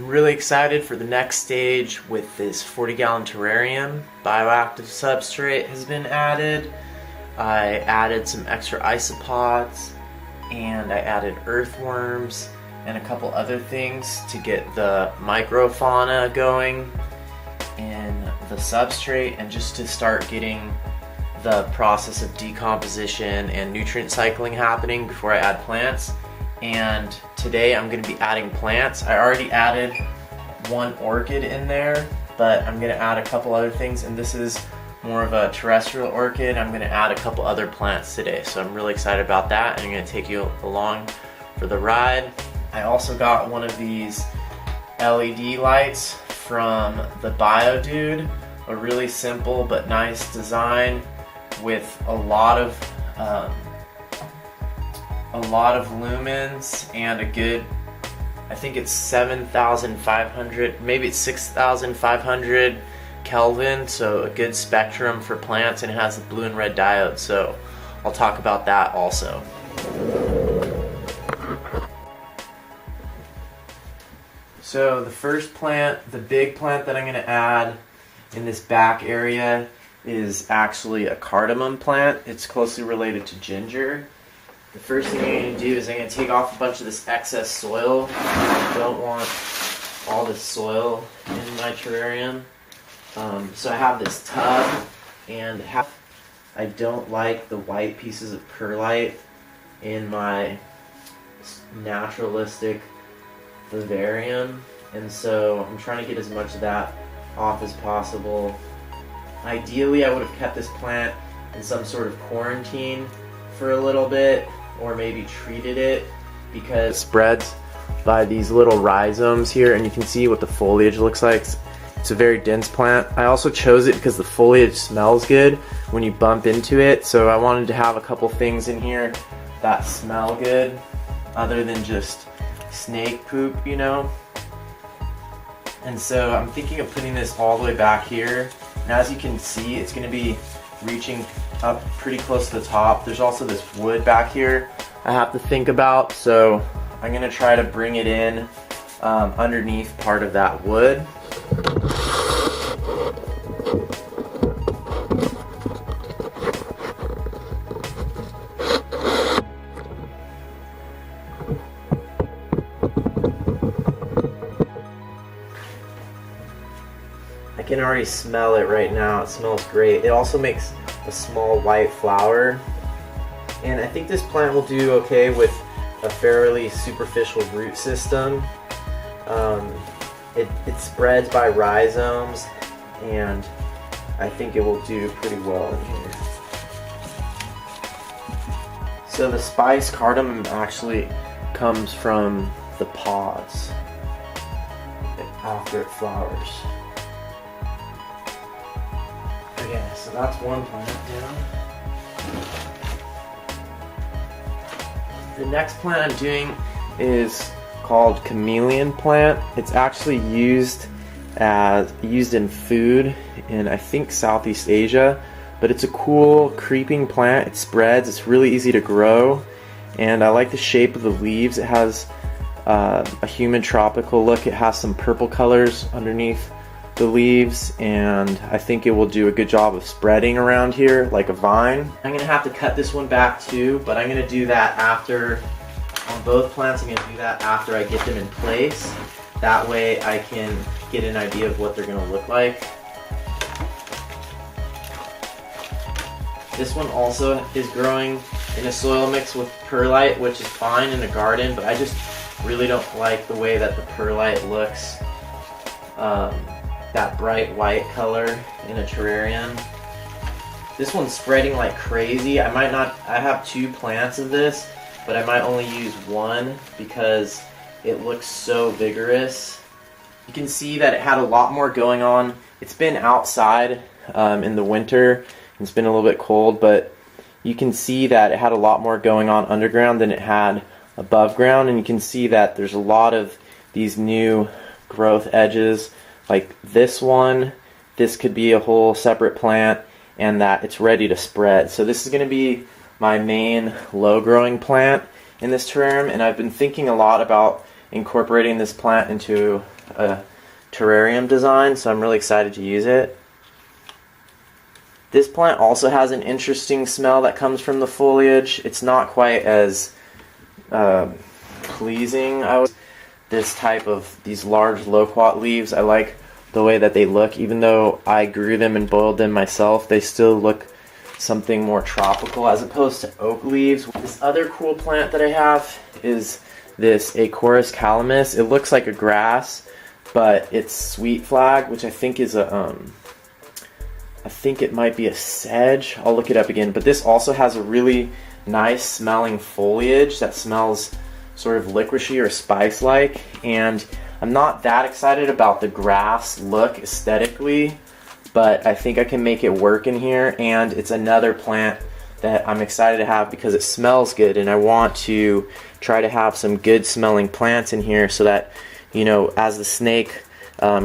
I'm really excited for the next stage with this 40-gallon terrarium. Bioactive substrate has been added. I added some extra isopods, and I added earthworms and a couple other things to get the microfauna going in the substrate, and just to start getting the process of decomposition and nutrient cycling happening before I add plants. And today I'm going to be adding plants. I already added one orchid in there, but I'm going to add a couple other things, and this is more of a terrestrial orchid. I'm going to add a couple other plants today, so I'm really excited about that, and I'm going to take you along for the ride. I also got one of these LED lights from the Biodude, a really simple but nice design with a lot of lumens and a good, I think it's 7,500, maybe it's 6,500 Kelvin, so a good spectrum for plants, and it has the blue and red diode, so I'll talk about that also. So the first plant, the big plant that I'm going to add in this back area, is actually a cardamom plant. It's closely related to ginger. The first thing I'm going to do is I'm going to take off a bunch of this excess soil. I don't want all this soil in my terrarium. So I have this tub, and I don't like the white pieces of perlite in my naturalistic Vivarium, and so I'm trying to get as much of that off as possible. Ideally, I would have kept this plant in some sort of quarantine for a little bit, or maybe treated it, because it spreads by these little rhizomes here, and you can see what the foliage looks like. It's a very dense plant. I also chose it because the foliage smells good when you bump into it, so I wanted to have a couple things in here that smell good other than just snake poop, you know. And so I'm thinking of putting this all the way back here, and as you can see, it's going to be reaching up pretty close to the top. There's also this wood back here I have to think about, so I'm going to try to bring it in underneath part of that wood. I can already smell it right now. It smells great. It also makes a small white flower, and I think this plant will do okay with a fairly superficial root system. It spreads by rhizomes, and I think it will do pretty well in here. So the spice cardamom actually comes from the pods after it flowers. Okay, so that's one plant down. The next plant I'm doing is called chameleon plant. It's actually used in food in, I think, Southeast Asia, but it's a cool creeping plant. It spreads, it's really easy to grow, and I like the shape of the leaves. It has a humid tropical look. It has some purple colors underneath the leaves, and I think it will do a good job of spreading around here like a vine. I'm going to have to cut this one back too, but I'm going to do that after, on both plants, I'm going to do that after I get them in place. That way I can get an idea of what they're going to look like. This one also is growing in a soil mix with perlite, which is fine in a garden, but I just really don't like the way that the perlite looks. That bright white color in a terrarium. This one's spreading like crazy. I have two plants of this, but I might only use one because it looks so vigorous. You can see that it had a lot more going on. It's been outside in the winter. It's been a little bit cold, but you can see that it had a lot more going on underground than it had above ground, and you can see that there's a lot of these new growth edges. Like this one, this could be a whole separate plant, and that it's ready to spread. So this is going to be my main low growing plant in this terrarium, and I've been thinking a lot about incorporating this plant into a terrarium design, so I'm really excited to use it. This plant also has an interesting smell that comes from the foliage. It's not quite as pleasing. This type of these large loquat leaves, I like the way that they look. Even though I grew them and boiled them myself, they still look something more tropical as opposed to oak leaves. This other cool plant that I have is this Acorus calamus. It looks like a grass, but it's sweet flag, which I think is a I think it might be a sedge. I'll look it up again. But this also has a really nice smelling foliage that smells sort of licoricey or spice-like. And I'm not that excited about the grass look aesthetically, but I think I can make it work in here. And it's another plant that I'm excited to have because it smells good, and I want to try to have some good smelling plants in here so that, you know, as the snake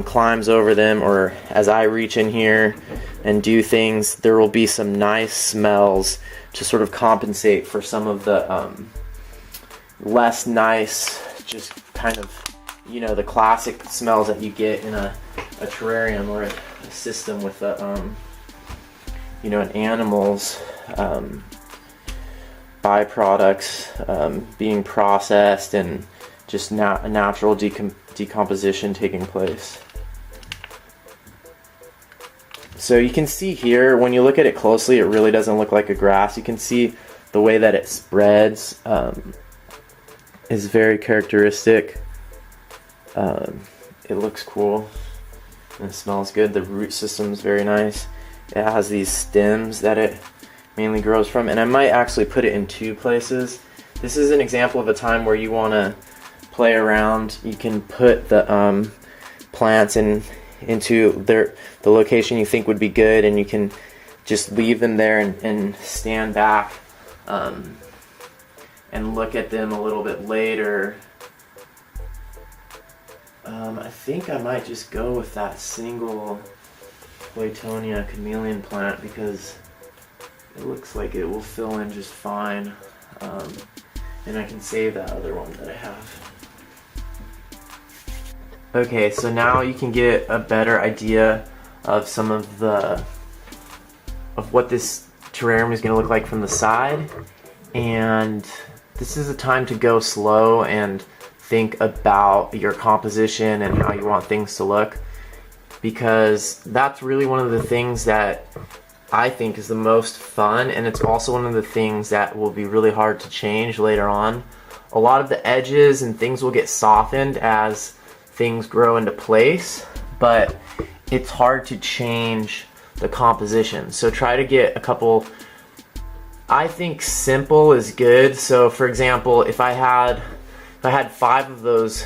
climbs over them, or as I reach in here and do things, there will be some nice smells to sort of compensate for some of the less nice, just kind of, you know, the classic smells that you get in a terrarium or a system with a, you know, an animal's byproducts being processed and just natural decomposition taking place. So you can see here, when you look at it closely, it really doesn't look like a grass. You can see the way that it spreads is very characteristic. It looks cool and it smells good. The root system is very nice. It has these stems that it mainly grows from, and I might actually put it in 2 places. This is an example of a time where you want to play around. You can put the plants into the location you think would be good, and you can just leave them there and stand back and look at them a little bit later. I think I might just go with that single Claytonia chameleon plant because it looks like it will fill in just fine, and I can save that other one that I have. Okay, so now you can get a better idea of some of what this terrarium is going to look like from the side, and this is a time to go slow and think about your composition and how you want things to look, because that's really one of the things that I think is the most fun, and it's also one of the things that will be really hard to change later on. A lot of the edges and things will get softened as things grow into place, but it's hard to change the composition. So try to get a couple, I think simple is good. So for example, if I had 5 of those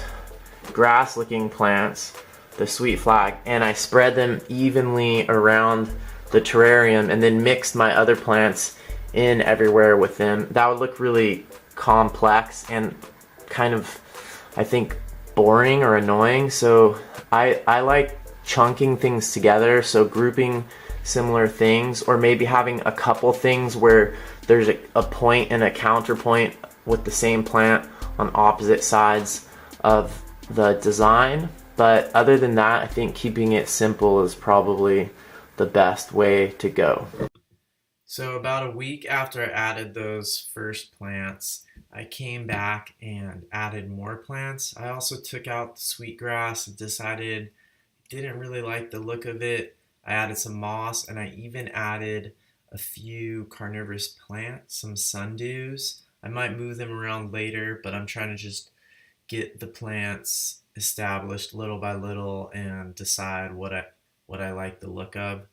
grass looking plants, the sweet flag, and I spread them evenly around the terrarium and then mixed my other plants in everywhere with them, that would look really complex and kind of, I think, boring or annoying. So I like chunking things together, so grouping similar things, or maybe having a couple things where there's a point and a counterpoint with the same plant on opposite sides of the design. But other than that, I think keeping it simple is probably the best way to go. So about a week after I added those first plants, I came back and added more plants. I also took out the sweetgrass and decided didn't really like the look of it. I added some moss, and I even added a few carnivorous plants, some sundews. I might move them around later, but I'm trying to just get the plants established little by little and decide what I like the look of.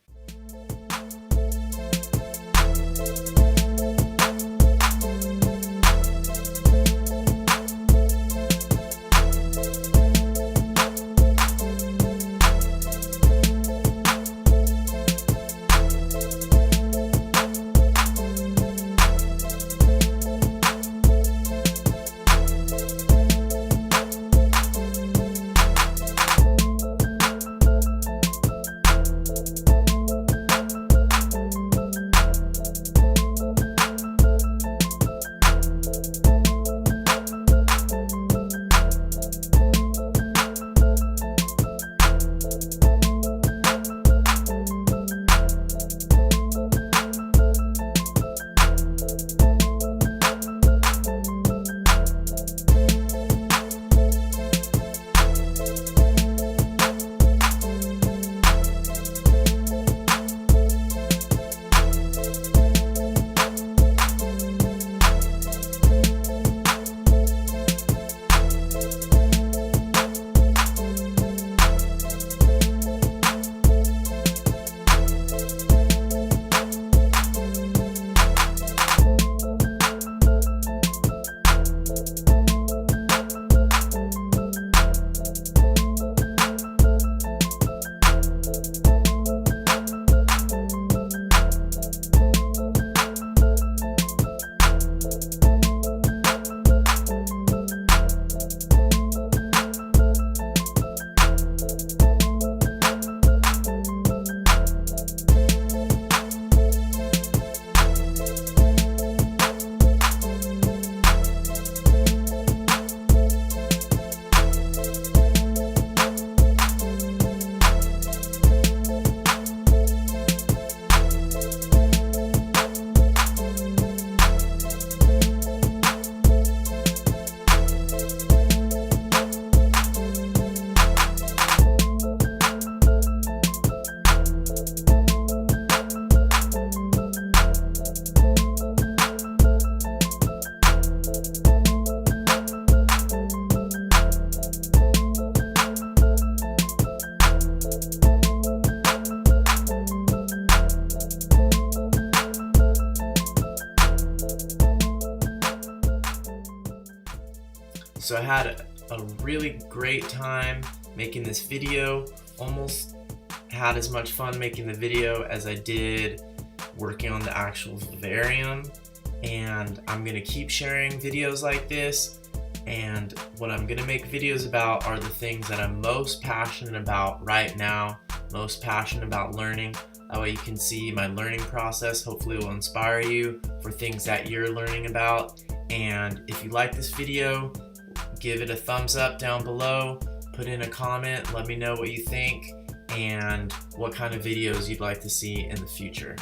So I had a really great time making this video. Almost had as much fun making the video as I did working on the actual vivarium, and I'm gonna keep sharing videos like this. And what I'm gonna make videos about are the things that I'm most passionate about right now, most passionate about learning. That way you can see my learning process. Hopefully it will inspire you for things that you're learning about. And if you like this video, give it a thumbs up down below, put in a comment, let me know what you think and what kind of videos you'd like to see in the future.